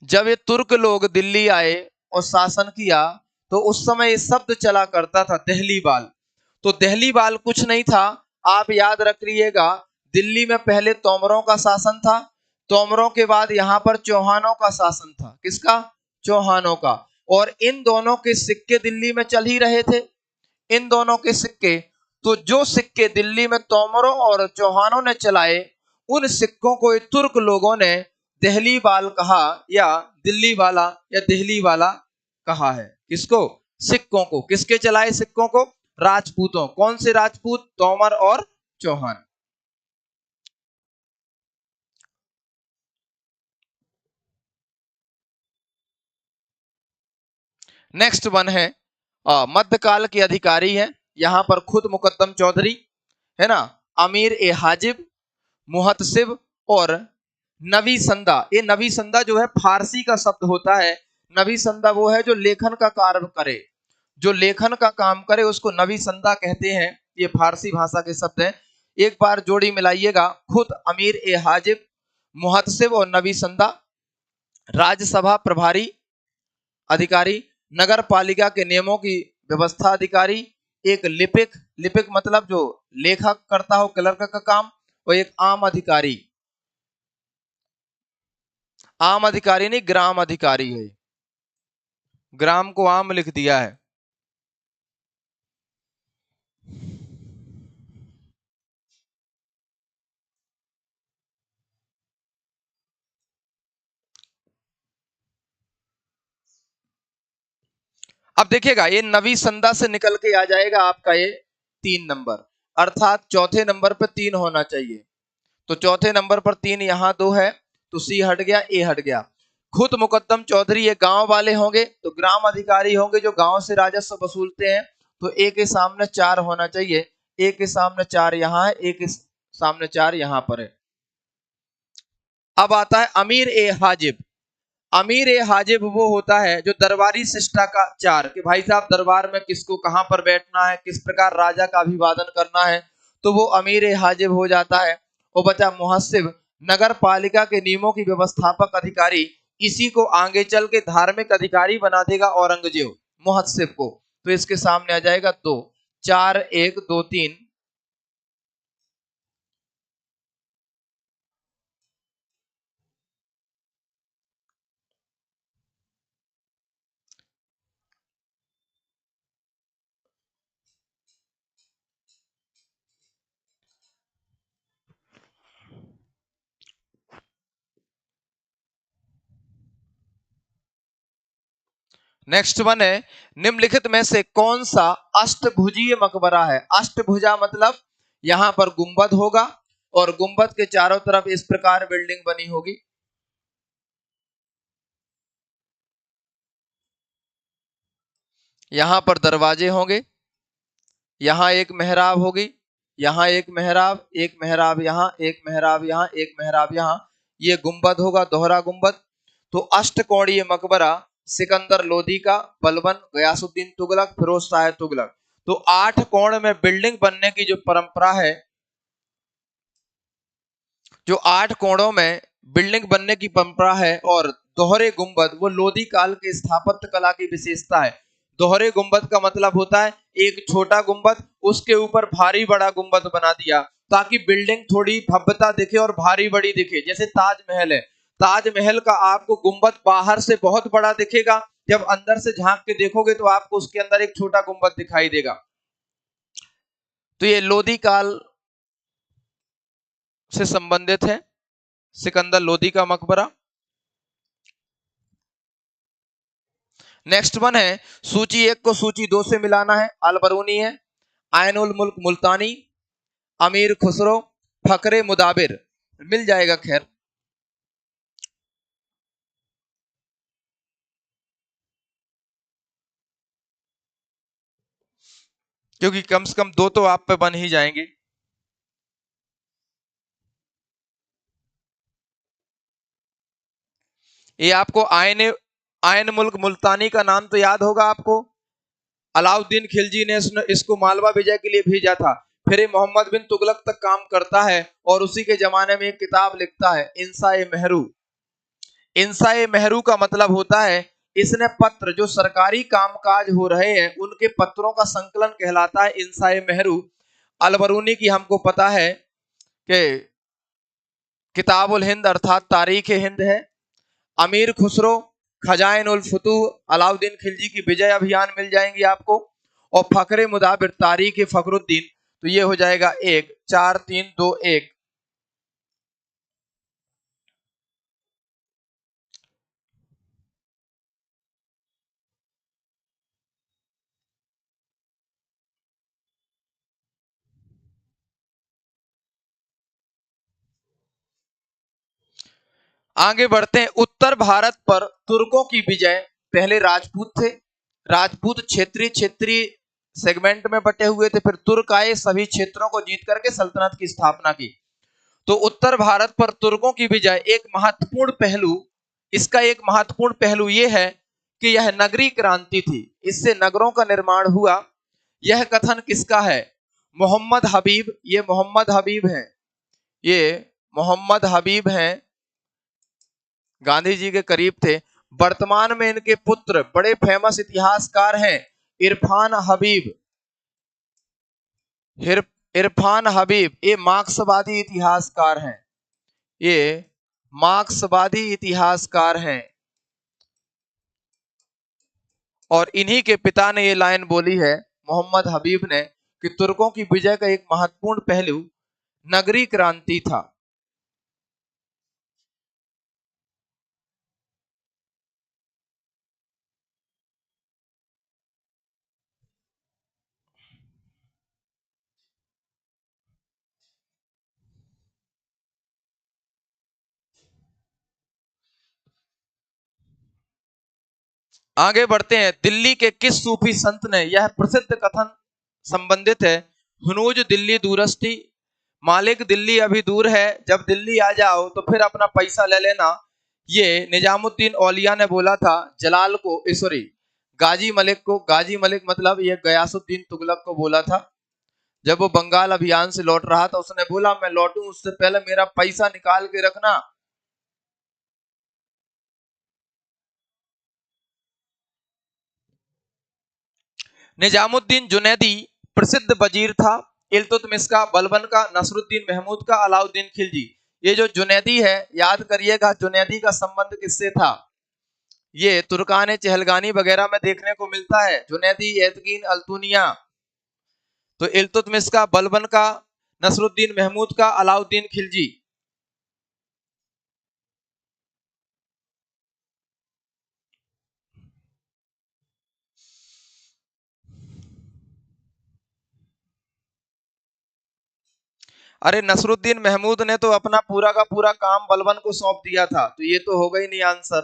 जब ये तुर्क लोग दिल्ली आए और शासन किया तो उस समय ये शब्द चला करता था दहलीवाल। तो दहलीवाल कुछ नहीं था, आप याद रख लीजिएगा। दिल्ली में पहले तोमरों का शासन था, तोमरों के बाद यहां पर चौहानों का शासन था। किसका? चौहानों का। और इन दोनों के सिक्के दिल्ली में चल ही रहे थे, इन दोनों के सिक्के। तो जो सिक्के दिल्ली में तोमरों और चौहानों ने चलाए, उन सिक्कों को तुर्क लोगों ने दहली वाल कहा, या दिल्ली वाला या दिल्ली वाला कहा है। किसको? सिक्कों को। किसके चलाए सिक्कों को? राजपूतों। कौन से राजपूत? तोमर और चौहान। नेक्स्ट वन है, मध्यकाल के अधिकारी है यहां पर खुद मुकद्दम चौधरी, है ना, अमीर ए हाजिब, मुहतसिब और नवी संदा। ये नवी संदा जो है फारसी का शब्द होता है। नवी संदा वो है जो लेखन का कार्य करे। जो लेखन का काम करे उसको नवीसंदा कहते हैं। ये फारसी भाषा के शब्द हैं। एक बार जोड़ी मिलाइएगा, खुद अमीर ए हाजिब, मुहतसिब और नवीसंदा, राज्यसभा प्रभारी अधिकारी, नगर पालिका के नियमों की व्यवस्था अधिकारी, एक लिपिक, लिपिक मतलब जो लेखक करता हो क्लर्क का काम, और एक आम अधिकारी, आम अधिकारी नहीं ग्राम अधिकारी है, ग्राम को आम लिख दिया है। अब देखिएगा ये नवी संदा से निकल के आ जाएगा आपका ये 3 नंबर, अर्थात चौथे नंबर पर 3 होना चाहिए। तो चौथे नंबर पर 3, यहाँ 2 है, तो सी हट गया, ए हट गया। खुद मुकद्दम चौधरी ये गांव वाले होंगे, तो ग्राम अधिकारी होंगे जो गांव से राजस्व वसूलते हैं। तो ए के सामने 4 होना चाहिए, ए के सामने 4 यहाँ है, ए के सामने 4 यहाँ पर है। अब आता है अमीर ए हाजिब। अमीर ए हाजिब वो होता है जो दरबारी शिष्टाचार कि भाई साहब दरबार में किसको कहां पर बैठना है, किस प्रकार राजा का अभिवादन करना है, तो वो अमीर ए हाजिब हो जाता है। वो बचा मुहस्सिब, नगर पालिका के नियमों की व्यवस्थापक अधिकारी। इसी को आगे चल के धार्मिक अधिकारी बना देगा औरंगजेब, मुहस्सिब को। तो इसके सामने आ जाएगा 2, 4, 1, 2, 3। नेक्स्ट वन है, निम्नलिखित में से कौन सा अष्टभुजीय मकबरा है। अष्टभुजा मतलब यहां पर गुंबद होगा और गुंबद के चारों तरफ इस प्रकार बिल्डिंग बनी होगी। यहां पर दरवाजे होंगे, यहां एक मेहराब होगी, यहां एक मेहराब, एक मेहराब यहां, एक मेहराब यहां, एक मेहराब यहां। ये गुंबद होगा, दोहरा गुंबद। तो अष्टकोणीय मकबरा सिकंदर लोधी का, बलबन, गयासुद्दीन तुगलक, फिरोज शाह तुगलक। तो 8 कोण में बिल्डिंग बनने की जो परंपरा है, जो 8 कोणों में बिल्डिंग बनने की परंपरा है और दोहरे गुंबद, वो लोधी काल के स्थापत्य कला की विशेषता है। दोहरे गुंबद का मतलब होता है एक छोटा गुंबद, उसके ऊपर भारी बड़ा गुंबद बना दिया ताकि बिल्डिंग थोड़ी भव्यता दिखे और भारी बड़ी दिखे। जैसे ताजमहल है, ताजमहल का आपको गुंबद बाहर से बहुत बड़ा दिखेगा, जब अंदर से झांक के देखोगे तो आपको उसके अंदर एक छोटा गुंबद दिखाई देगा। तो ये लोधी काल से संबंधित है, सिकंदर लोधी का मकबरा। नेक्स्ट वन है, सूची 1 को सूची 2 से मिलाना है। अलबरूनी है, आयनुल मुल्क मुल्तानी, अमीर खुसरो, फकरे मुदाबिर, मिल जाएगा खैर। क्योंकि कम से कम 2 तो आप पे बन ही जाएंगे। ये आपको आयन मुल्क मुल्तानी का नाम तो याद होगा आपको। अलाउद्दीन खिलजी ने इसको मालवा विजय के लिए भेजा था। फिर ये मोहम्मद बिन तुगलक तक काम करता है और उसी के जमाने में एक किताब लिखता है, इंसाए मेहरू। इंसाए मेहरू का मतलब होता है इसने पत्र, जो सरकारी कामकाज हो रहे हैं उनके पत्रों का संकलन कहलाता है इंसाए मेहरू। अलबरूनी की हमको पता है कि किताबुल हिंद अर्थात तारीख हिंद है। अमीर खुसरो, खजाइन उल फुतूह, अलाउद्दीन खिलजी की विजय अभियान मिल जाएंगी आपको। और फकरे मुदाबिर, तारीख फखरुद्दीन। तो ये हो जाएगा 1, 4, 3, 2, 1। आगे बढ़ते हैं। उत्तर भारत पर तुर्कों की विजय, पहले राजपूत थे, राजपूत क्षेत्रीय क्षेत्रीय सेगमेंट में बटे हुए थे, फिर तुर्क आए, सभी क्षेत्रों को जीत करके सल्तनत की स्थापना की। तो उत्तर भारत पर तुर्कों की विजय एक महत्वपूर्ण पहलू, इसका एक महत्वपूर्ण पहलू यह है कि यह नगरी क्रांति थी, इससे नगरों का निर्माण हुआ। यह कथन किसका है? मोहम्मद हबीब। ये मोहम्मद हबीब हैं, ये मोहम्मद हबीब हैं, गांधी जी के करीब थे। वर्तमान में इनके पुत्र बड़े फेमस इतिहासकार हैं, इरफान हबीब। इरफान हबीब ये मार्क्सवादी इतिहासकार हैं, ये मार्क्सवादी इतिहासकार हैं। और इन्हीं के पिता ने ये लाइन बोली है, मोहम्मद हबीब ने, कि तुर्कों की विजय का एक महत्वपूर्ण पहलू नगरी क्रांति था। आगे बढ़ते हैं। दिल्ली के किस सूफी संत ने, यह प्रसिद्ध कथन संबंधित है, हुनूज दिल्ली दूरस्ती, मालिक दिल्ली अभी दूर है, जब दिल्ली आ जाओ तो फिर अपना पैसा ले लेना। ये निजामुद्दीन औलिया ने बोला था जलाल को, सॉरी गाजी मलिक को। गाजी मलिक मतलब ये गयासुद्दीन तुगलक को बोला था। जब वो बंगाल अभियान से लौट रहा था, उसने बोला मैं लौटूं उससे पहले मेरा पैसा निकाल के रखना। निजामुद्दीन जुनैदी प्रसिद्ध वजीर था, इल्तुतमिश का, बलबन का, नसरुद्दीन महमूद का, अलाउद्दीन खिलजी। ये जो जुनैदी है, याद करिएगा जुनैदी का संबंध किससे था? ये तुर्कान चहलगानी वगैरह में देखने को मिलता है, जुनैदी, एतकीन, अल्तुनिया। तो इल्तुतमिश का, बलबन का, नसरुद्दीन महमूद का, अलाउद्दीन खिलजी। अरे नसरुद्दीन महमूद ने तो अपना पूरा का पूरा काम बलबन को सौंप दिया था, तो ये तो होगा ही नहीं आंसर।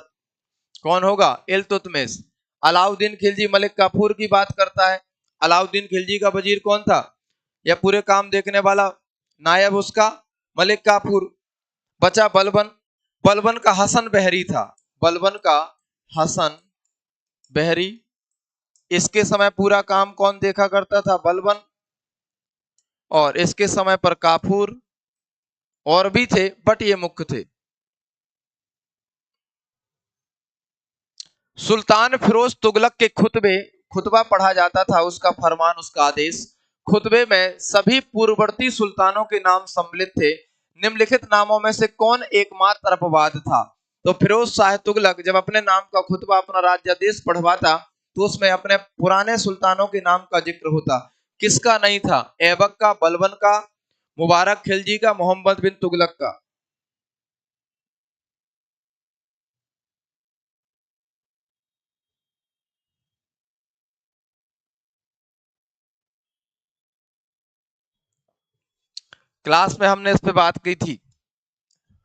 कौन होगा? इल्तुतमिश। अलाउद्दीन खिलजी मलिक काफूर की बात करता है। अलाउद्दीन खिलजी का वजीर कौन था? यह पूरे काम देखने वाला नायब उसका मलिक काफूर। बचा बलबन। बलबन का हसन बहरी था, बलबन का हसन बहरी। इसके समय पूरा काम कौन देखा करता था? बलबन। और इसके समय पर काफूर, और भी थे बट ये मुख्य थे। सुल्तान फिरोज तुगलक के खुतबा पढ़ा जाता था, उसका फरमान, उसका आदेश। खुतबे में सभी पूर्ववर्ती सुल्तानों के नाम सम्मिलित थे। निम्नलिखित नामों में से कौन एकमात्र अपवाद था? तो फिरोज शाह तुगलक जब अपने नाम का खुतबा, अपना राज्यादेश पढ़वाता, तो उसमें अपने पुराने सुल्तानों के नाम का जिक्र होता। किसका नहीं था? ऐबक का, बलबन का, मुबारक खिलजी का, मोहम्मद बिन तुगलक का। क्लास में हमने इस पे बात की थी।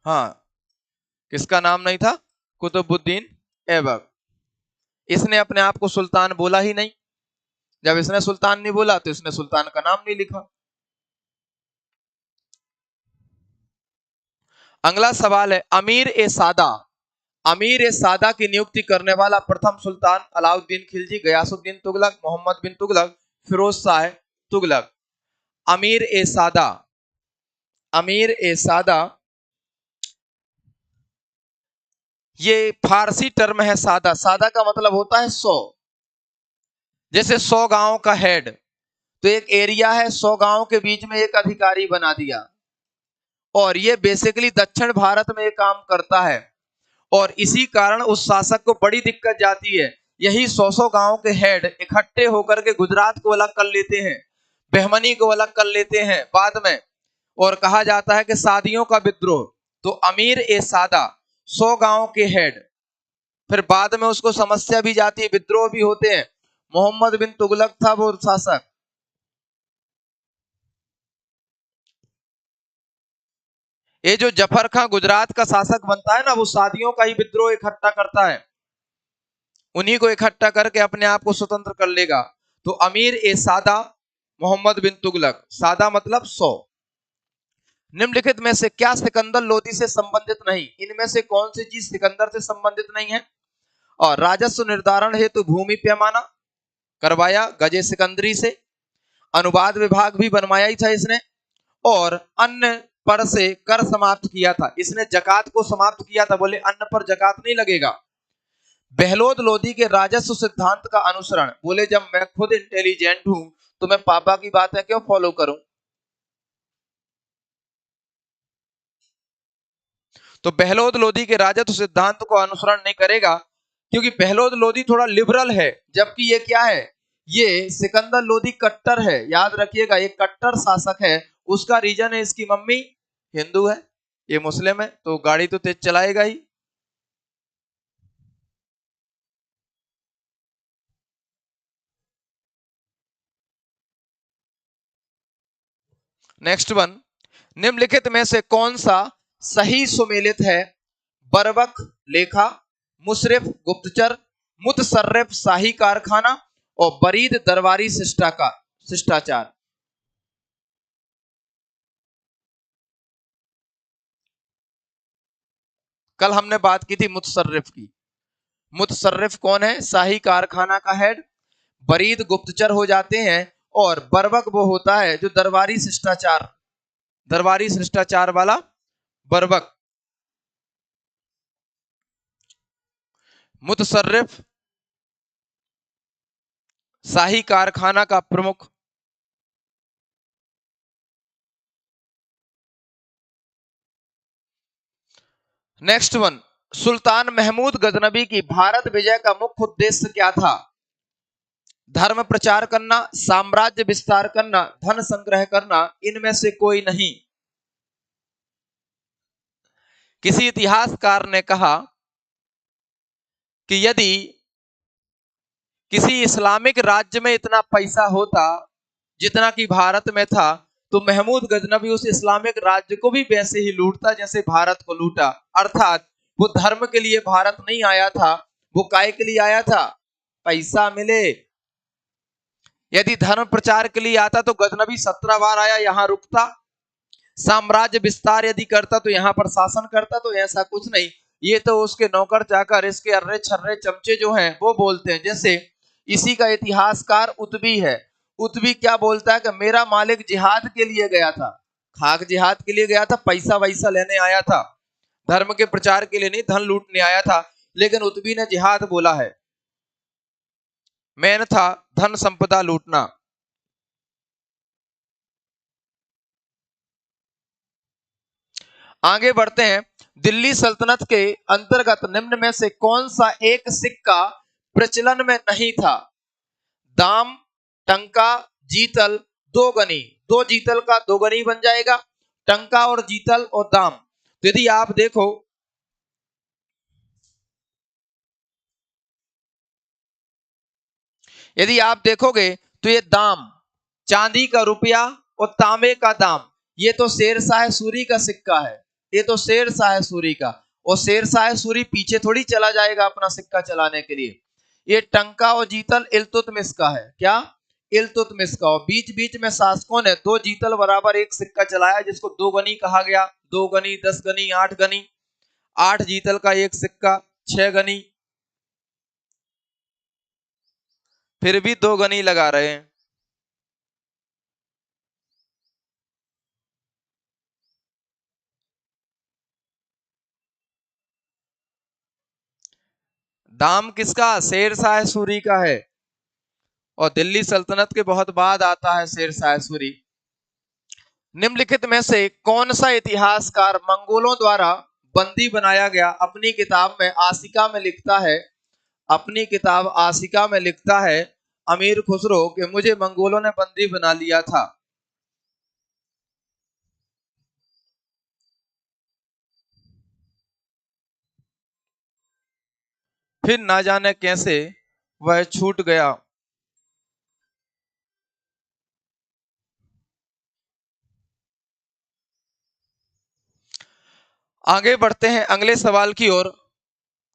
हाँ, किसका नाम नहीं था? कुतुबुद्दीन ऐबक। इसने अपने आप को सुल्तान बोला ही नहीं। जब इसने सुल्तान नहीं बोला तो इसने सुल्तान का नाम नहीं लिखा। अगला सवाल है, अमीर ए सादा, अमीर ए सादा की नियुक्ति करने वाला प्रथम सुल्तान अलाउद्दीन खिलजी, गयासुद्दीन तुगलक, मोहम्मद बिन तुगलक, फिरोज शाह तुगलक। अमीर ए सादा, अमीर ए सादा ये फारसी टर्म है। सादा, सादा का मतलब होता है 100। जैसे 100 गांव का हेड, तो एक एरिया है, 100 गांव के बीच में एक अधिकारी बना दिया, और ये बेसिकली दक्षिण भारत में ये काम करता है। और इसी कारण उस शासक को बड़ी दिक्कत जाती है। यही 100 गांव के हेड इकट्ठे होकर के गुजरात को अलग कर लेते हैं, बहमनी को अलग कर लेते हैं बाद में, और कहा जाता है कि सादियों का विद्रोह। तो अमीर ए सादा 100 गांव के हेड, फिर बाद में उसको समस्या भी जाती है, विद्रोह भी होते हैं। मोहम्मद बिन तुगलक था वो शासक। ये जो जफर खां गुजरात का शासक बनता है ना, वो सादियों का ही विद्रोह इकट्ठा करता है, उन्हीं को इकट्ठा करके अपने आप को स्वतंत्र कर लेगा। तो अमीर ए सादा मोहम्मद बिन तुगलक, सादा मतलब 100। निम्नलिखित में से क्या सिकंदर लोदी से संबंधित नहीं? इनमें से कौन सी चीज सिकंदर से संबंधित नहीं है? और राजस्व निर्धारण हेतु भूमि पैमाना करवाया गजे सिकंदरी से। अनुवाद विभाग भी बनवाया ही था इसने। और अन्न पर से कर समाप्त किया था, इसने जकात को समाप्त किया था, बोले अन्न पर जकात नहीं लगेगा। बहलोद लोधी के राजस्व सिद्धांत का अनुसरण, बोले जब मैं खुद इंटेलिजेंट हूं तो मैं पापा की बातें क्यों फॉलो करूं। तो बहलोद लोधी के राजस्व सिद्धांत को अनुसरण नहीं करेगा क्योंकि बहलोद लोधी थोड़ा लिबरल है, जबकि ये क्या है, ये सिकंदर लोधी कट्टर है। याद रखिएगा, ये कट्टर शासक है। उसका रीजन है इसकी मम्मी हिंदू है, ये मुस्लिम है, तो गाड़ी तो तेज चलाएगा ही। नेक्स्ट वन, निम्नलिखित में से कौन सा सही सुमेलित है। बरबक लेखा, मुशरिफ गुप्तचर, मुतसर्रिफ शाही कारखाना और बरीद दरबारी शिष्टाचार। कल हमने बात की थी मुतसर्रिफ की। मुतसर्रिफ कौन है, शाही कारखाना का हेड। बरीद गुप्तचर हो जाते हैं और बरबक वो होता है जो दरबारी शिष्टाचार वाला बरबक। मुतसर्रिफ शाही कारखाना का प्रमुख। नेक्स्ट वन, सुल्तान महमूद गजनबी की भारत विजय का मुख्य उद्देश्य क्या था। धर्म प्रचार करना, साम्राज्य विस्तार करना, धन संग्रह करना, इनमें से कोई नहीं। किसी इतिहासकार ने कहा कि यदि किसी इस्लामिक राज्य में इतना पैसा होता जितना कि भारत में था, तो महमूद गजनबी उस इस्लामिक राज्य को भी वैसे ही लूटता जैसे भारत को लूटा। अर्थात वो धर्म के लिए भारत नहीं आया था, वो काय के लिए आया था, पैसा मिले। यदि धर्म प्रचार के लिए आता तो गजनबी 17 बार आया, यहां रुकता। साम्राज्य विस्तार यदि करता तो यहां पर शासन करता, तो ऐसा कुछ नहीं। ये तो उसके नौकर चाकर, इसके अर्रे छर्रे चमचे जो हैं वो बोलते हैं। जैसे इसी का इतिहासकार उतबी है। उतबी क्या बोलता है कि मेरा मालिक जिहाद के लिए गया था, खाक जिहाद के लिए गया था, पैसा वैसा लेने आया था, धर्म के प्रचार के लिए नहीं, धन लूटने आया था। लेकिन उतबी ने जिहाद बोला है, मेन था धन संपदा लूटना। आगे बढ़ते हैं। दिल्ली सल्तनत के अंतर्गत निम्न में से कौन सा एक सिक्का प्रचलन में नहीं था। दाम, टंका, जीतल, दो गनी। दो जीतल का दो गनी बन जाएगा, टंका और जीतल और दाम। तो यदि आप देखो, यदि आप देखोगे तो ये दाम चांदी का रुपया और तांबे का दाम, ये तो शेरशाह सूरी का सिक्का है। ये तो शेरशाह सूरी का, और शेरशाह सूरी पीछे थोड़ी चला जाएगा अपना सिक्का चलाने के लिए। ये टंका और जीतल इल्तुतमिश का है। क्या, इल्तुतमिश का। और बीच बीच में शासकों ने दो जीतल बराबर एक सिक्का चलाया जिसको दो गनी कहा गया। दो गनी, 10 गनी, 8 गनी। 8 जीतल का एक सिक्का, 6 गनी, फिर भी दो गनी लगा रहे हैं। दाम किसका, शेरशाह सूरी का है। और दिल्ली सल्तनत के बहुत बाद आता है शेरशाह सूरी। निम्नलिखित में से कौन सा इतिहासकार मंगोलों द्वारा बंदी बनाया गया। अपनी किताब में आशिका में लिखता है, अपनी किताब आशिका में लिखता है अमीर खुसरो कि मुझे मंगोलों ने बंदी बना लिया था। फिर ना जाने कैसे वह छूट गया। आगे बढ़ते हैं अगले सवाल की ओर।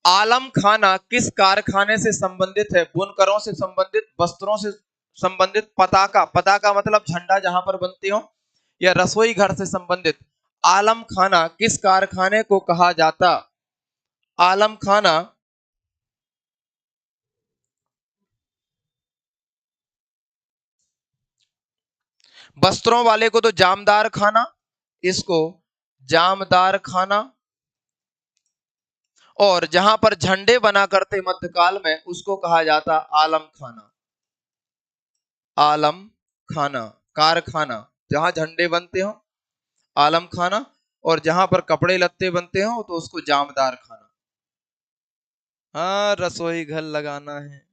आलम खाना किस कारखाने से संबंधित है। बुनकरों से संबंधित, वस्त्रों से संबंधित, पताका, पताका मतलब झंडा जहां पर बनते हो, या रसोई घर से संबंधित। आलम खाना किस कारखाने को कहा जाता। आलम खाना वस्त्रों वाले को तो जामदार खाना, इसको जामदार खाना। और जहां पर झंडे बना करते मध्यकाल में उसको कहा जाता आलम खाना। आलम खाना कारखाना, जहां झंडे बनते हो आलम खाना, और जहां पर कपड़े लत्ते बनते हो तो उसको जामदार खाना। हाँ, रसोई घर लगाना है।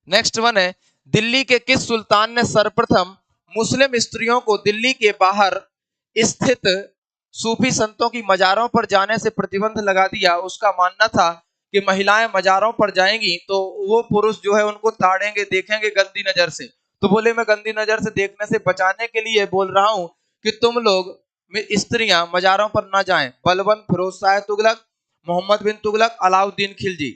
नेक्स्ट वन है, दिल्ली के किस सुल्तान ने सर्वप्रथम मुस्लिम स्त्रियों को दिल्ली के बाहर स्थित सूफी संतों की मजारों पर जाने से प्रतिबंध लगा दिया। उसका मानना था कि महिलाएं मजारों पर जाएंगी तो वो पुरुष जो है उनको ताड़ेंगे, देखेंगे गंदी नजर से। तो बोले मैं गंदी नजर से देखने से बचाने के लिए बोल रहा हूं कि तुम लोग स्त्रियां मजारों पर ना जाएं। बलबन, फिरोज शाह तुगलक, मोहम्मद बिन तुगलक, अलाउद्दीन खिलजी।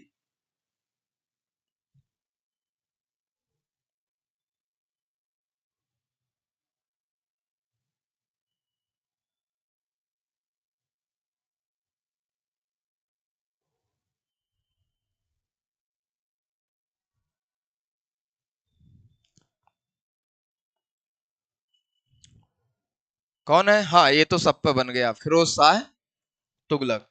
कौन है? हाँ, ये तो सब पे बन गया, फिरोज शाह तुगलक।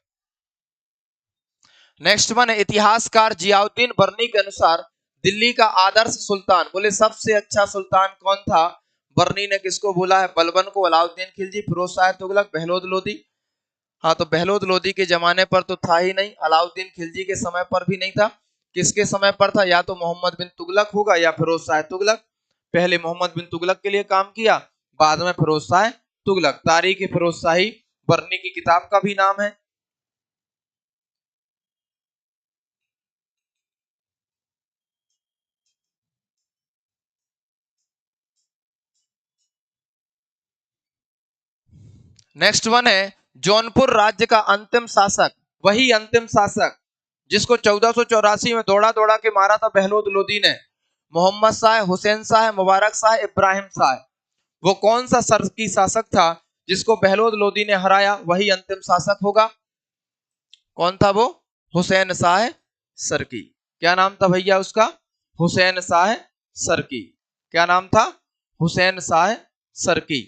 नेक्स्ट वन है, इतिहासकार जियाउद्दीन बर्नी के अनुसार दिल्ली का आदर्श सुल्तान, बोले सबसे अच्छा सुल्तान कौन था? बर्नी ने किसको बोला है? बलबन को, अलाउद्दीन खिलजी, फिरोज शाह तुगलक, बहलोद लोदी। हाँ, तो बहलोद लोदी के जमाने पर तो था ही नहीं, अलाउद्दीन खिलजी के समय पर भी नहीं था। किसके समय पर था? या तो मोहम्मद बिन तुगलक होगा या फिरोज शाह तुगलक। पहले मोहम्मद बिन तुगलक के लिए काम किया, बाद में फिरोज शाह तुगलक। तारीख फिरोज शाही बर्नी की किताब का भी नाम है। नेक्स्ट वन है, जौनपुर राज्य का अंतिम शासक, वही अंतिम शासक जिसको 1484 में दौड़ा दौड़ा के मारा था बहलोद लोदी ने, मोहम्मद शाह, हुसैन शाह, मुबारक शाह, इब्राहिम शाह। वो कौन सा सरकी शासक था जिसको बहलोद लोदी ने हराया? वही अंतिम शासक होगा। कौन था वो? हुसैन शाह सरकी। क्या नाम था भैया उसका? हुसैन शाह सरकी। क्या नाम था? हुसैन शाह सरकी।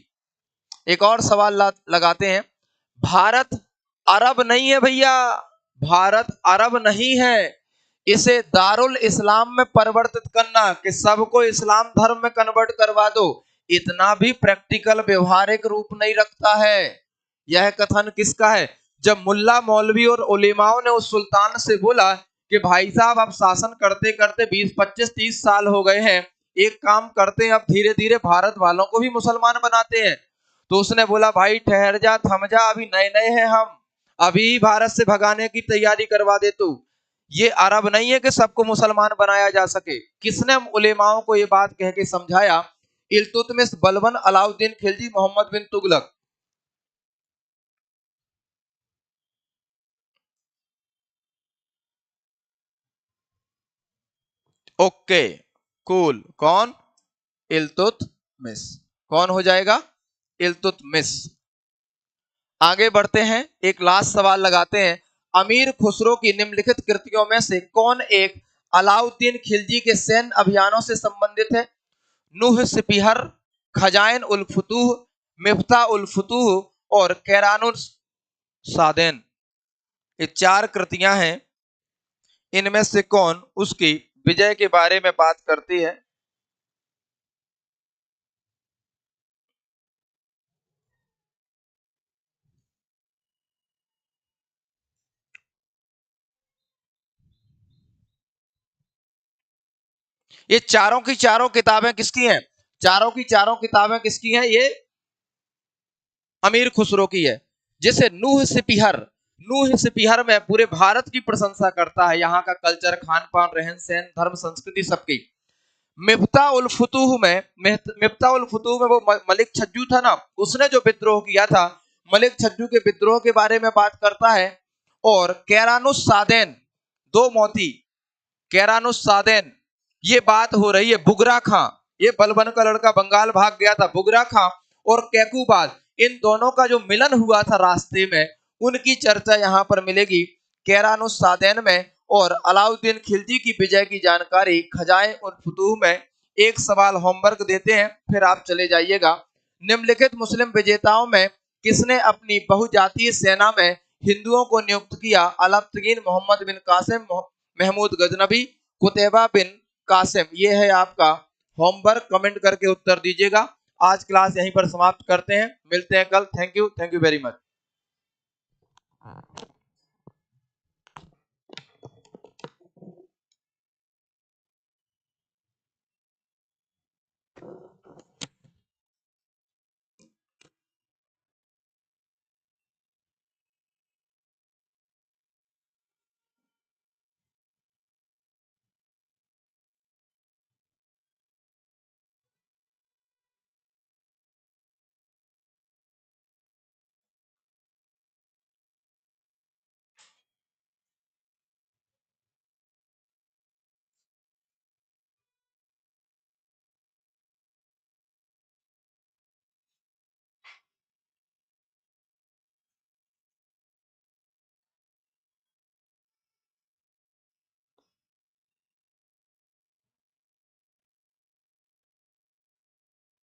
एक और सवाल लगाते हैं। भारत अरब नहीं है भैया, भारत अरब नहीं है। इसे दारुल इस्लाम में परिवर्तित करना, कि सबको इस्लाम धर्म में कन्वर्ट करवा दो, इतना भी प्रैक्टिकल व्यवहारिक रूप नहीं रखता है। यह कथन किसका है? जब मुल्ला मौलवी और उलेमाओं ने उस सुल्तान से बोला कि भाई साहब आप शासन करते करते 20, 25, 30 साल हो गए हैं, एक काम करते हैं अब धीरे धीरे भारत वालों को भी मुसलमान बनाते हैं। तो उसने बोला भाई ठहर जा, थम जा, अभी नए नए हैं हम, अभी भारत से भगाने की तैयारी करवा दे तू। ये अरब नहीं है कि सबको मुसलमान बनाया जा सके। किसने उलेमाओं को ये बात कह के समझाया? इल्तुतमिश, बलबन, अलाउद्दीन खिलजी, मोहम्मद बिन तुगलक। Okay, cool. कौन? इल्तुतमिश। कौन हो जाएगा? इल्तुतमिश। आगे बढ़ते हैं, एक लास्ट सवाल लगाते हैं। अमीर खुसरो की निम्नलिखित कृतियों में से कौन एक अलाउद्दीन खिलजी के सैन्य अभियानों से संबंधित है? नूह सिपिहर, खजाइन उल फुतूह, मिफ्ता उल फुतूह और कैरानुल सादेन। ये चार कृतियां हैं, इनमें से कौन उसकी विजय के बारे में बात करती है? ये चारों की चारों किताबें किसकी हैं? चारों की चारों किताबें किसकी हैं? ये अमीर खुसरो की है। जैसे नूह सिपिहर, नूह सिपिहर में पूरे भारत की प्रशंसा करता है, यहाँ का कल्चर, खान पान, रहन सहन, धर्म, संस्कृति सबकी। मिफ्ता उल फुतूह में, मिफ्ता उल फुतूह में वो मलिक छज्जू था ना, उसने जो विद्रोह किया था, मलिक छज्जू के विद्रोह के बारे में बात करता है। और कैरानुस सादेन, दो मोती, कैरानुस सादेन, ये बात हो रही है बुगरा खां, ये बलबन का लड़का बंगाल भाग गया था, बुगरा खां और कैकूबाद, इन दोनों का जो मिलन हुआ था रास्ते में, उनकी चर्चा यहाँ पर मिलेगी कैरानुस सादेन में। और अलाउद्दीन खिलजी की विजय की जानकारी खजाए उल फुतूह में एक सवाल होमवर्क देते हैं, फिर आप चले जाइएगा। निम्नलिखित मुस्लिम विजेताओं में किसने अपनी बहुजातीय सेना में हिंदुओं को नियुक्त किया? अलाउद्दीन, मोहम्मद बिन कासिम, महमूद गजनबी, कुतैबा बिन कासिम। ये है आपका होमवर्क, कमेंट करके उत्तर दीजिएगा। आज क्लास यहीं पर समाप्त करते हैं, मिलते हैं कल। Thank you very much.